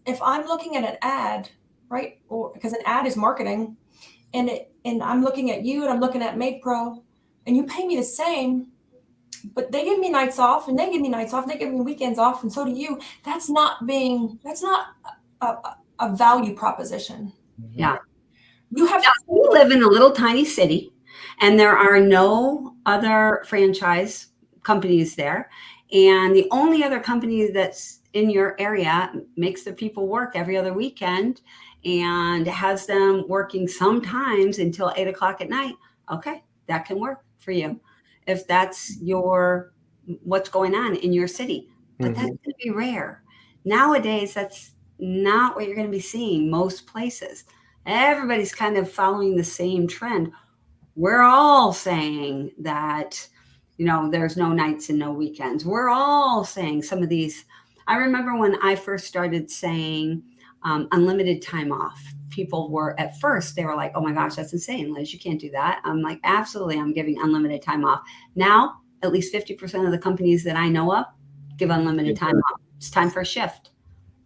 if I'm looking at an ad, right? Or because an ad is marketing and I'm looking at you and I'm looking at Maypro and you pay me the same, but they give me nights off and they give me nights off and they give me weekends off. And so do you. That's not a value proposition. Yeah. You have we live in a little tiny city and there are no other franchise companies there. And the only other company that's in your area makes their people work every other weekend and has them working sometimes until 8 o'clock at night. Okay, that can work for you if that's what's going on in your city. But that's going to be rare. Nowadays, that's not what you're going to be seeing most places. Everybody's kind of following the same trend. We're all saying that, there's no nights and no weekends. We're all saying some of these. I remember when I first started saying unlimited time off, people were at first, they were like, oh my gosh, that's insane, Liz, you can't do that. I'm like, absolutely, I'm giving unlimited time off. Now, at least 50% of the companies that I know of give unlimited time off. It's time for a shift.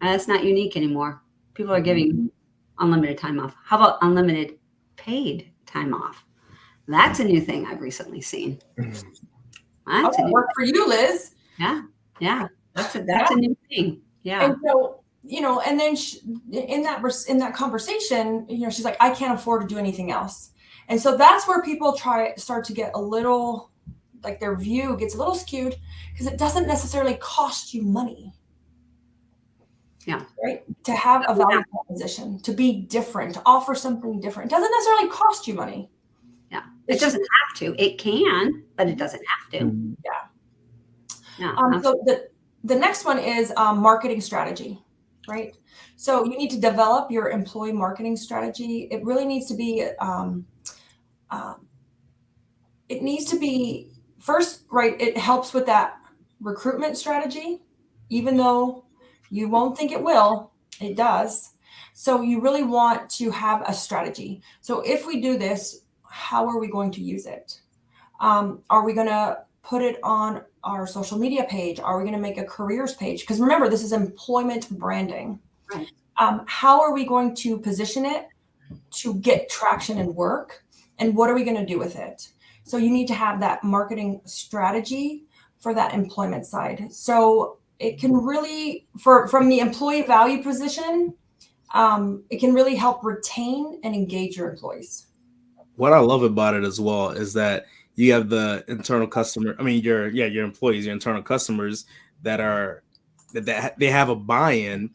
And that's not unique anymore. People are giving unlimited time off. How about unlimited paid time off? That's a new thing I've recently seen. That's a new work for you, Liz. Yeah. That's a new thing. Yeah. And so, and then in that conversation, she's like, I can't afford to do anything else. And so that's where people start to get a little, like their view gets a little skewed because it doesn't necessarily cost you money. Yeah. Right. To have a value proposition, to be different, to offer something different. It doesn't necessarily cost you money. Yeah. It doesn't have to. It can, but it doesn't have to. Yeah. So the next one is marketing strategy, right? So you need to develop your employee marketing strategy. It really needs to be, first, right? It helps with that recruitment strategy, even though you won't think it will, it does. So you really want to have a strategy. So if we do this, how are we going to use it? Are we going to put it on our social media page? Are we going to make a careers page? Because remember, this is employment branding. Right. How are we going to position it? to get traction and work, and what are we going to do with it? So you need to have that marketing strategy for that employment side. So it can really, from the employee value position, it can really help retain and engage your employees. What I love about it as well is that you have the internal customer. I mean, your employees, your internal customers that are that they have a buy-in,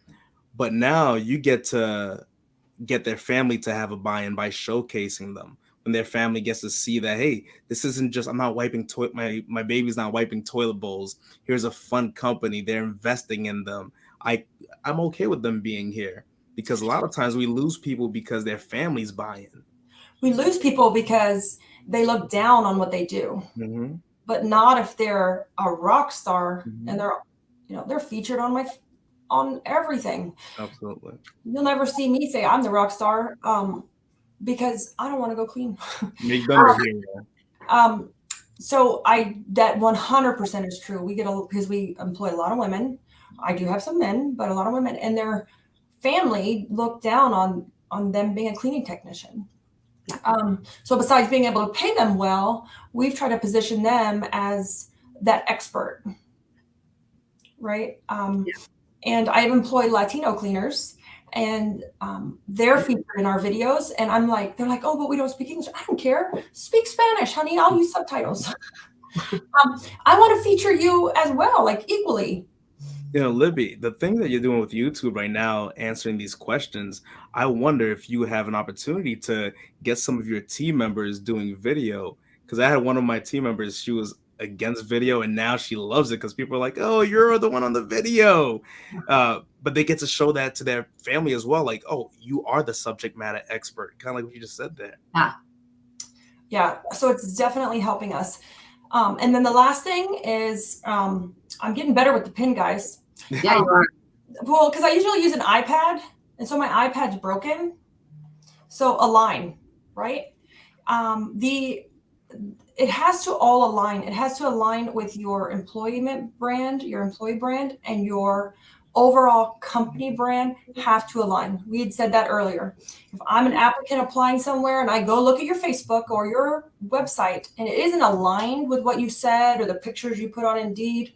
but now you get to get their family to have a buy-in by showcasing them. When their family gets to see that, hey, this isn't just, I'm not wiping my baby's not wiping toilet bowls. Here's a fun company. They're investing in them. I'm okay with them being here, because a lot of times we lose people because their families buy in. We lose people because they look down on what they do, but not if they're a rock star and they're featured on everything. Absolutely. You'll never see me say I'm the rock star, because I don't want to go clean. Make them a hero. So that 100% is true. Because we employ a lot of women. I do have some men, but a lot of women, and their family look down on them being a cleaning technician. So besides being able to pay them well, we've tried to position them as that expert, right? And I've employed Latino cleaners, and they're featured in our videos. And they're like, oh, but we don't speak English. I don't care. Speak Spanish, honey. I'll use subtitles. I want to feature you as well, like equally. Libby, the thing that you're doing with YouTube right now, answering these questions, I wonder if you have an opportunity to get some of your team members doing video. Because I had one of my team members, she was against video, and now she loves it because people are like, oh, you're the one on the video. But they get to show that to their family as well. Like, oh, you are the subject matter expert, kind of like what you just said there. Yeah. So it's definitely helping us. And then the last thing is I'm getting better with the pin, guys. Yeah, you are. Well, because I usually use an iPad, and so my iPad's broken. So align, right? It has to all align. It has to align with your employment brand, your employee brand, and your overall company brand have to align. We had said that earlier. If I'm an applicant applying somewhere and I go look at your Facebook or your website and it isn't aligned with what you said or the pictures you put on Indeed,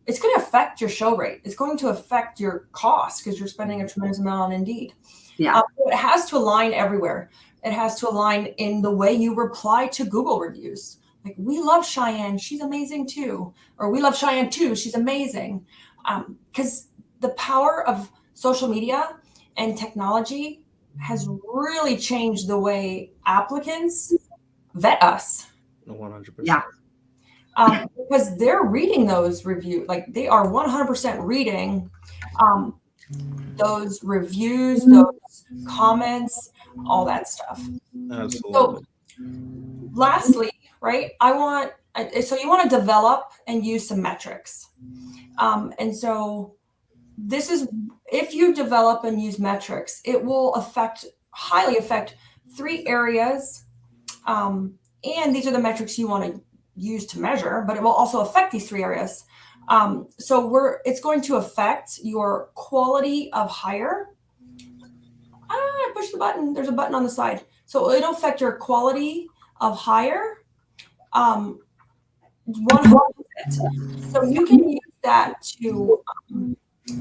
it's going to affect your show rate. It's going to affect your cost because you're spending a tremendous amount on Indeed. Yeah. It has to align everywhere. It has to align in the way you reply to Google reviews. Like, we love Cheyenne. She's amazing too. Or we love Cheyenne too. She's amazing. Because the power of social media and technology has really changed the way applicants vet us. 100%. Yeah. Because they're reading those reviews. Like, they are 100% reading those reviews, those comments, all that stuff. Absolutely. So lastly, right, so you want to develop and use some metrics. And so this is, if you develop and use metrics, it will highly affect 3 areas. And these are the metrics you want to use to measure, but it will also affect these 3 areas. So it's going to affect your quality of hire. I push the button. There's a button on the side. So it'll affect your quality of hire. 100%. So you can use that to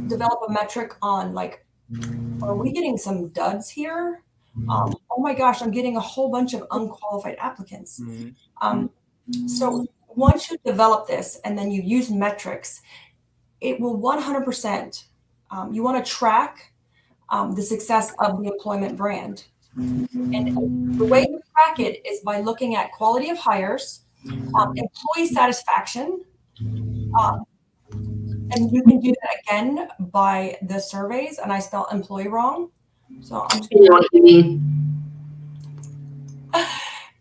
develop a metric on, like, are we getting some duds here? Oh my gosh, I'm getting a whole bunch of unqualified applicants. So once you develop this and then you use metrics, it will 100%. You want to track the success of the employment brand. And the way you track it is by looking at quality of hires, employee satisfaction, and you can do that again by the surveys. And I spelled employee wrong, so I'm just know what you mean.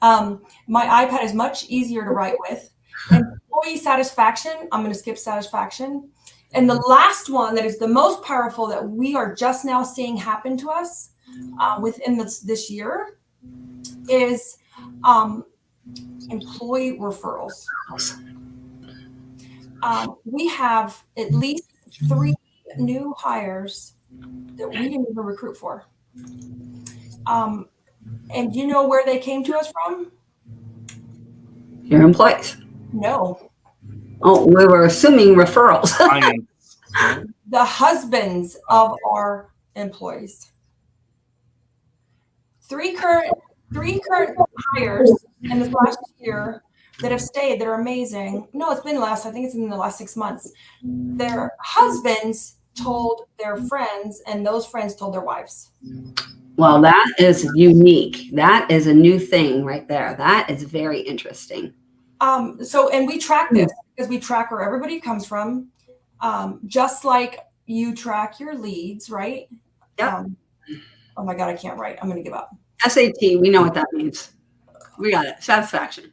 My iPad is much easier to write with. Employee satisfaction, I'm going to skip satisfaction. And the last one that is the most powerful that we are just now seeing happen to us within this year is employee referrals. We have at least 3 new hires that we didn't even recruit for. And do you know where they came to us from? Your employees. No. Oh, we were assuming referrals. Clients, right? The husbands of our employees. Three current hires in this last year that have stayed, that are amazing. No, it's been less. I think it's in the last 6 months. Their husbands told their friends, and those friends told their wives. Well, that is unique. That is a new thing right there. That is very interesting. And we track this because we track where everybody comes from. Just like you track your leads, right? Yeah. Oh my God, I can't write. I'm going to give up. SAT, we know what that means. We got it. Satisfaction.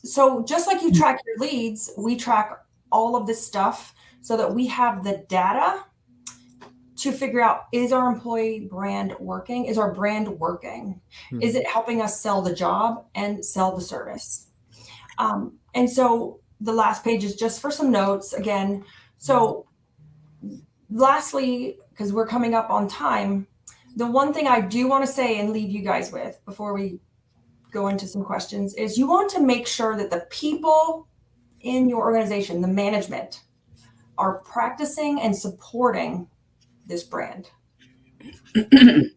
So just like you track your leads, we track all of this stuff so that we have the data to figure out, is our employee brand working? Is our brand working? Is it helping us sell the job and sell the service? And so the last page is just for some notes again. So lastly, because we're coming up on time, the one thing I do want to say and leave you guys with before we go into some questions is you want to make sure that the people in your organization, the management, are practicing and supporting this brand. And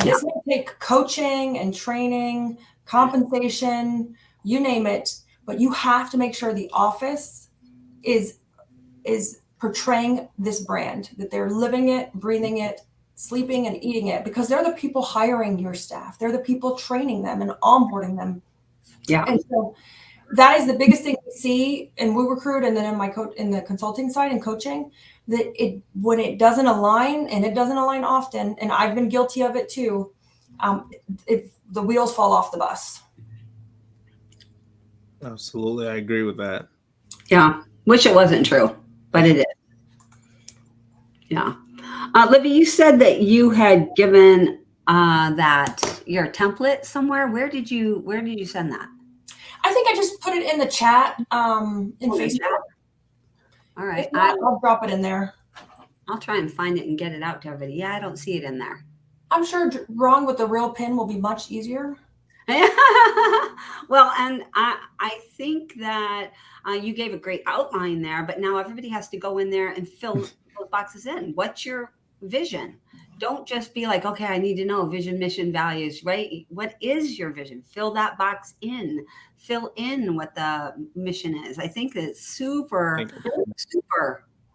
this may take coaching and training, compensation, you name it, but you have to make sure the office is portraying this brand, that they're living it, breathing it, sleeping and eating it, because they're the people hiring your staff. They're the people training them and onboarding them. Yeah. And so that is the biggest thing we see in WootRecruit and then in the consulting side and coaching, that when it doesn't align, and it doesn't align often, and I've been guilty of it too, the wheels fall off the bus. Absolutely. I agree with that. Yeah. Wish it wasn't true, but it is. Yeah. Libby, you said that you had given that your template somewhere. Where did you send that? I think I just put it in the chat in Facebook. All right. I'll drop it in there. I'll try and find it and get it out to everybody. Yeah, I don't see it in there. I'm sure drawing with the real pen will be much easier. Well, and I think that you gave a great outline there, but now everybody has to go in there and fill those boxes in. What's your vision? Don't just be like, okay, I need to know vision, mission, values, right? What is your vision? Fill that box in. Fill in what the mission is. I think it's super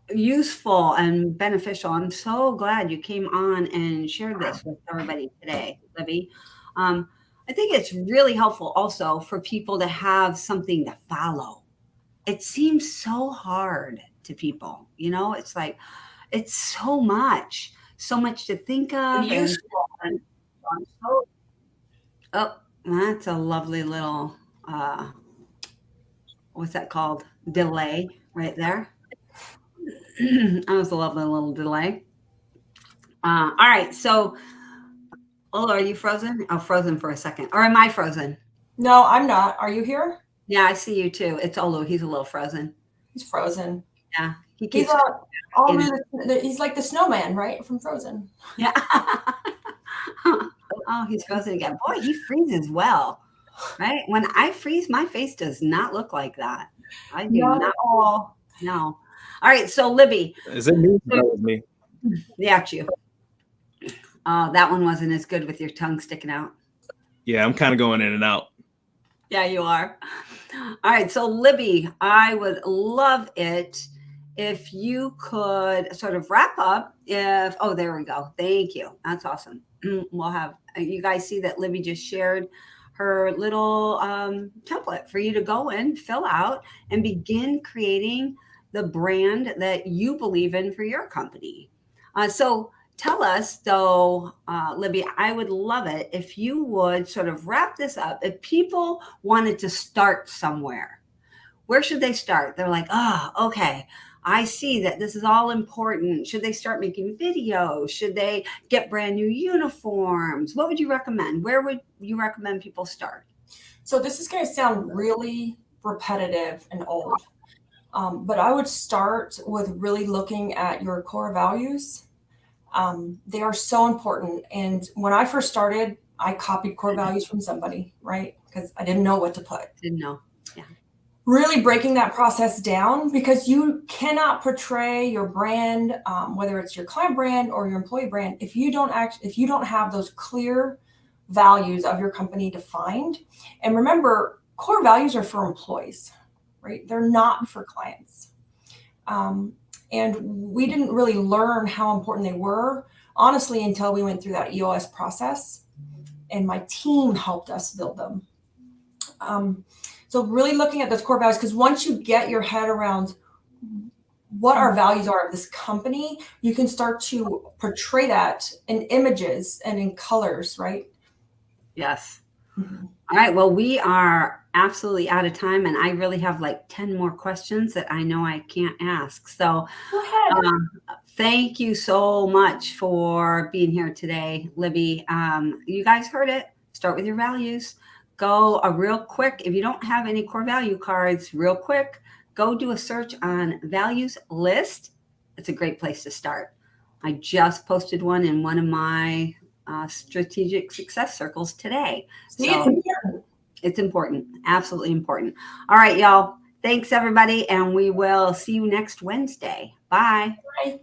useful and beneficial. I'm so glad you came on and shared this with everybody today, Libby. I think it's really helpful also for people to have something to follow. It seems so hard to people, it's like, it's so much to think of. Useful. Oh, that's a lovely little, what's that called? Delay right there. That was a lovely little delay. All right. So, are you frozen? Oh, frozen for a second. Or am I frozen? No, I'm not. Are you here? Yeah, I see you too. It's Olu. He's a little frozen. He's frozen. Yeah. He keeps he's like the snowman, right? From Frozen. Yeah. Oh, he's frozen again. Boy, he freezes well. Right? When I freeze, my face does not look like that. I do not at all. No. All right. So, Libby. Is it me? That was me. Yeah, it's you. That one wasn't as good with your tongue sticking out. Yeah, I'm kind of going in and out. Yeah, you are. All right. So, Libby, I would love it if you could sort of wrap up. There we go. Thank you. That's awesome. We'll have you guys see that Libby just shared her little template for you to go in, fill out, and begin creating the brand that you believe in for your company. So tell us, though, Libby, I would love it if you would sort of wrap this up. If people wanted to start somewhere, where should they start? They're like, okay, I see that this is all important. Should they start making videos? Should they get brand new uniforms? What would you recommend? Where would you recommend people start? So this is going to sound really repetitive and old, but I would start with really looking at your core values. They are so important. And when I first started, I copied core values from somebody, right? Because I didn't know what to put. Didn't know. Yeah. Really breaking that process down, because you cannot portray your brand, whether it's your client brand or your employee brand, if you don't have those clear values of your company defined. And remember, core values are for employees, right? They're not for clients. And we didn't really learn how important they were, honestly, until we went through that EOS process, and my team helped us build them. So really looking at those core values, because once you get your head around what our values are of this company, you can start to portray that in images and in colors, right? Yes. Mm-hmm. All right. Well, we are absolutely out of time, and I really have like 10 more questions that I know I can't ask. So go ahead. Thank you so much for being here today, Libby. You guys heard it. Start with your values. Go a real quick, if you don't have any core value cards, real quick, go do a search on values list. It's a great place to start. I just posted one in one of my strategic success circles today. So it's important. Absolutely important. All right, y'all. Thanks, everybody. And we will see you next Wednesday. Bye. Bye.